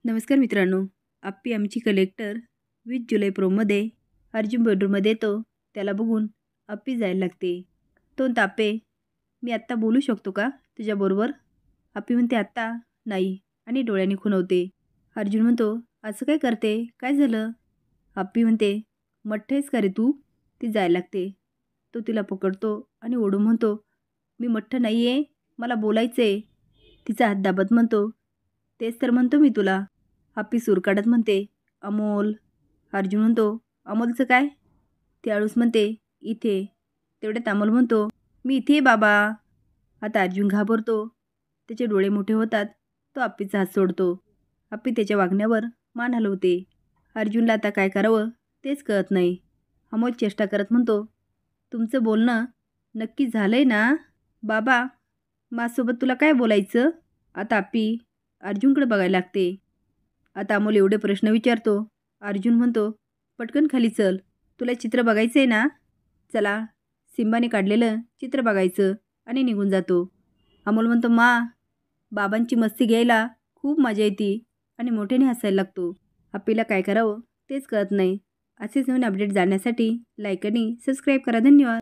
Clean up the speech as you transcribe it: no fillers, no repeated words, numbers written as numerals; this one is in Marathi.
नमस्कार मित्रांनो, आप्पी आमची कलेक्टर 20 जुलै प्रोमध्ये अर्जुन बेडरूममध्ये येतो. त्याला बघून आप्पी जायला लागते. तो तापे, मी आत्ता बोलू शकतो का तुझ्याबरोबर? आप्पी म्हणते आत्ता नाही आणि डोळ्यांनी खुणवते. अर्जुन म्हणतो असं काय करते, काय झालं? आप्पी म्हणते मठ्ठ आहेस का रे तू? ती जायला लागते. तो तिला पकडतो आणि ओढून म्हणतो मी मठ्ठ नाही आहे, मला बोलायचं आहे. तिचा हात दाबत म्हणतो तेच तर म्हणतो मी तुला. आप्पी सूर काढत म्हणते अमोल. अर्जुन म्हणतो अमोलचं काय? ती आळूस म्हणते इथे. तेवढ्यात अमोल म्हणतो मी इथे आहे बाबा. आता अर्जुन घाबरतो. त्याचे डोळे मोठे होतात. तो आप्पीचा हात सोडतो. आप्पी त्याच्या वागण्यावर मान हलवते. अर्जुनला आता काय करावं तेच कळत नाही. अमोल चेष्टा करत म्हणतो तुमचं बोलणं नक्की झालंय ना बाबा? माझ्यासोबत तुला काय बोलायचं? आता आप्पी अर्जुनकडे बघायला लागते. आता अमोल एवढे प्रश्न विचारतो. अर्जुन म्हणतो पटकन खाली चल, तुला चित्र बघायचं आहे ना? चला, सिंबाने काढलेलं चित्र बघायचं आणि निघून जातो. अमोल म्हणतो बाबांची मस्ती घ्यायला खूप मजा येते आणि मोठ्याने हसायला लागतो. आप्पीला काय करावं तेच कळत नाही. असेच नवीन अपडेट जाणण्यासाठी लाईक आणि सबस्क्राईब करा. धन्यवाद.